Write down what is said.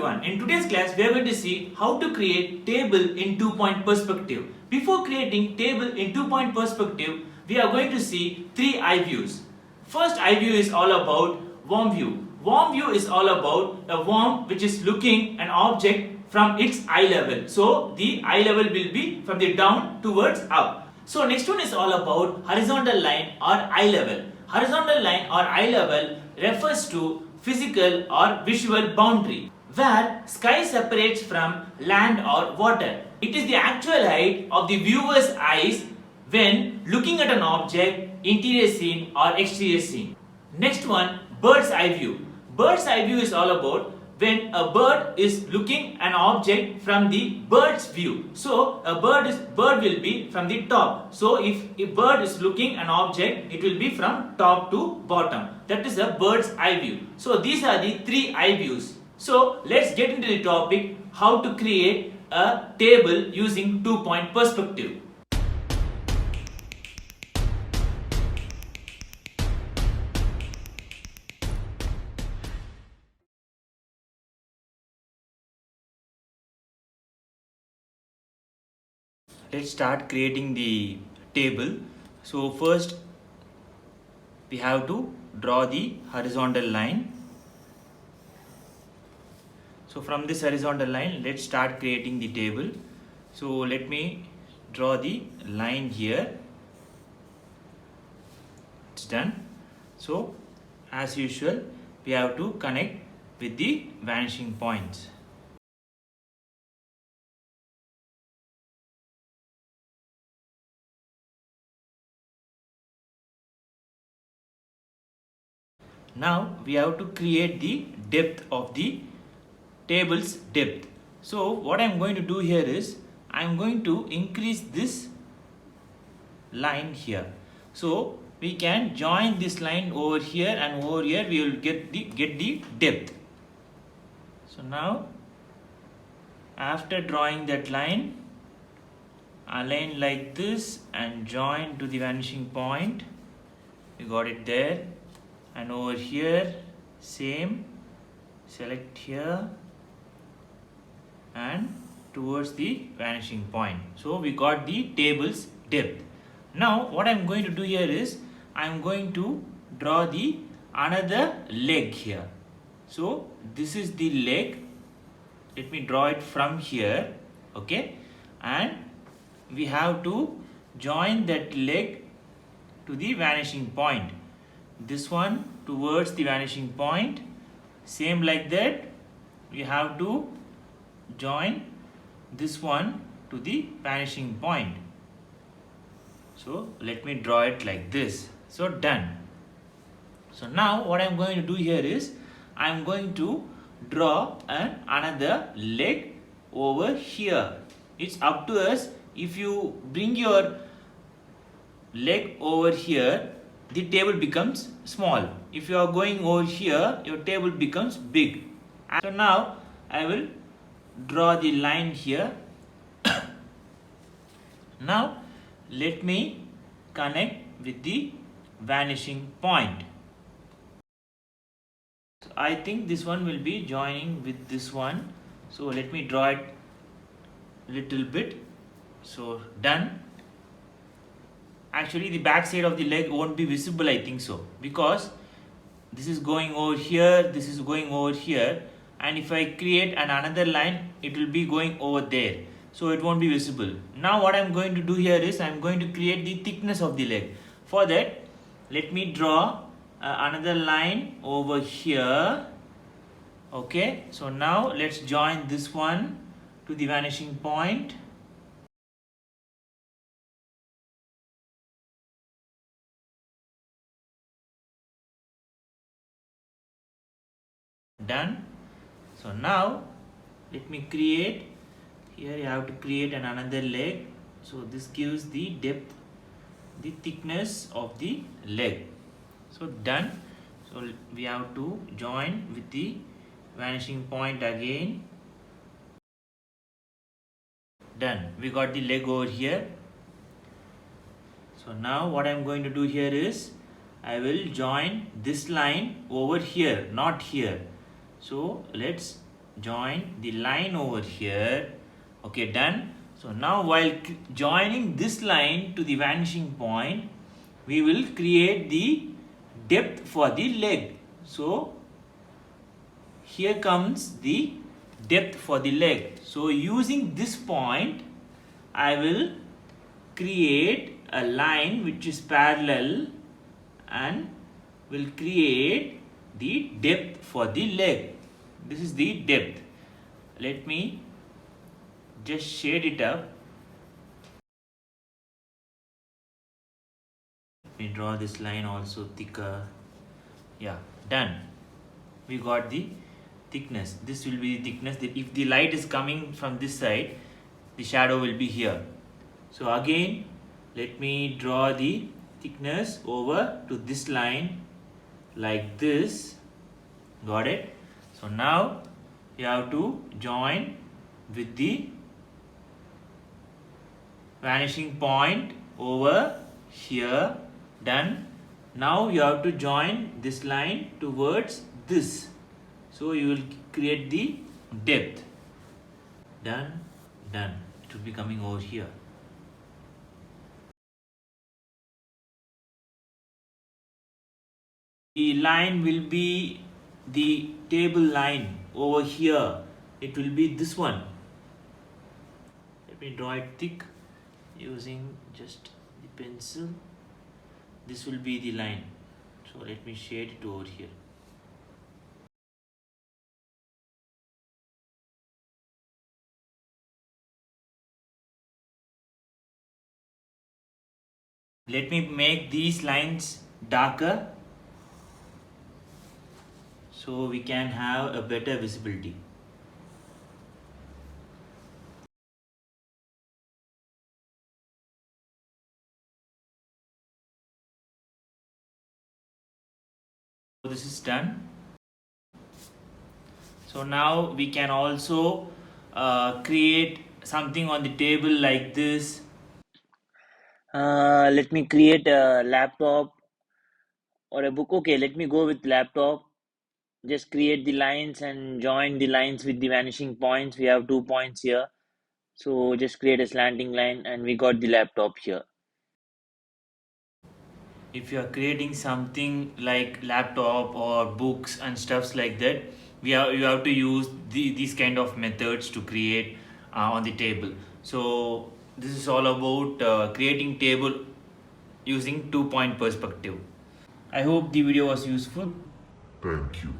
everyone, in today's class we are going to see how to create table in 2-point perspective. Before creating table in 2-point perspective, we are going to see 3 eye views. First eye view is all about worm view. Worm view is all about a worm which is looking an object from its eye level. So the eye level will be from the down towards up. So next one is all about horizontal line or eye level. Horizontal line or eye level refers to physical or visual boundary where sky separates from land or water. It is the actual height of the viewer's eyes when looking at an object, interior scene or exterior scene. Next one, bird's eye view. Bird's eye view is all about when a bird is looking an object from the bird's view. So a bird will be from the top. So if a bird is looking an object, it will be from top to bottom. That is a bird's eye view. So these are the 3 eye views. So let's get into the topic how to create a table using 2-point perspective. Let's start creating the table. So first we have to draw the horizontal line. So from this horizontal line, let's start creating the table. So let me draw the line here. It's done. So as usual, we have to connect with the vanishing points. Now we have to create the depth of the table's depth. So what I am going to do here is I am going to increase this line here. So we can join this line over here and over here we will get the depth. So now after drawing that line, align like this and join to the vanishing point. We got it there. And over here same, select here and towards the vanishing point. So we got the table's depth. Now what I am going to do here is I am going to draw the another leg here. So this is the leg. Let me draw it from here, okay, and we have to join that leg to the vanishing point. This one towards the vanishing point, same like that we have to join this one to the vanishing point. So let me draw it like this. So done. So now what I am going to do here is I am going to draw another leg over here. It's up to us. If you bring your leg over here, the table becomes small. If you are going over here, your table becomes big. So now I will draw the line here. Now let me connect with the vanishing point. So I think this one will be joining with this one. So let me draw it little bit. So done. Actually the back side of the leg won't be visible, I think so, because this is going over here, this is going over here, and if I create another line, it will be going over there, so it won't be visible. Now what I am going to do here is I am going to create the thickness of the leg. For that, let me draw another line over here. Okay, so now let's join this one to the vanishing point. Done. So now let me create, here you have to create another leg. So this gives the depth, the thickness of the leg. So done. So we have to join with the vanishing point again. Done. We got the leg over here. So now what I am going to do here is I will join this line over here, not here. So let's join the line over here. Okay, done. So now while joining this line to the vanishing point, we will create the depth for the leg. So here comes the depth for the leg. So using this point, I will create a line which is parallel and will create the depth for the leg. This is the depth. Let me just shade it up. Let me draw this line also thicker. Yeah, done. We got the thickness. This will be the thickness. If the light is coming from this side, the shadow will be here. So again, let me draw the thickness over to this line like this. Got it? So now you have to join with the vanishing point over here. Done. Now you have to join this line towards this. So you will create the depth. Done. Done. It will be coming over here. The line will be the table line over here. It will be this one. Let me draw it thick using just the pencil. This will be the line. So let me shade it over here. Let me make these lines darker so we can have a better visibility. So this is done. So now we can also create something on the table like this. Let me create a laptop or a book. Okay, let me go with laptop. Just create the lines and join the lines with the vanishing points. We have 2 points here. So just create a slanting line and we got the laptop here. If you are creating something like laptop or books and stuffs like that, you have to use these kind of methods to create on the table. So this is all about creating table using 2-point perspective. I hope the video was useful. Thank you.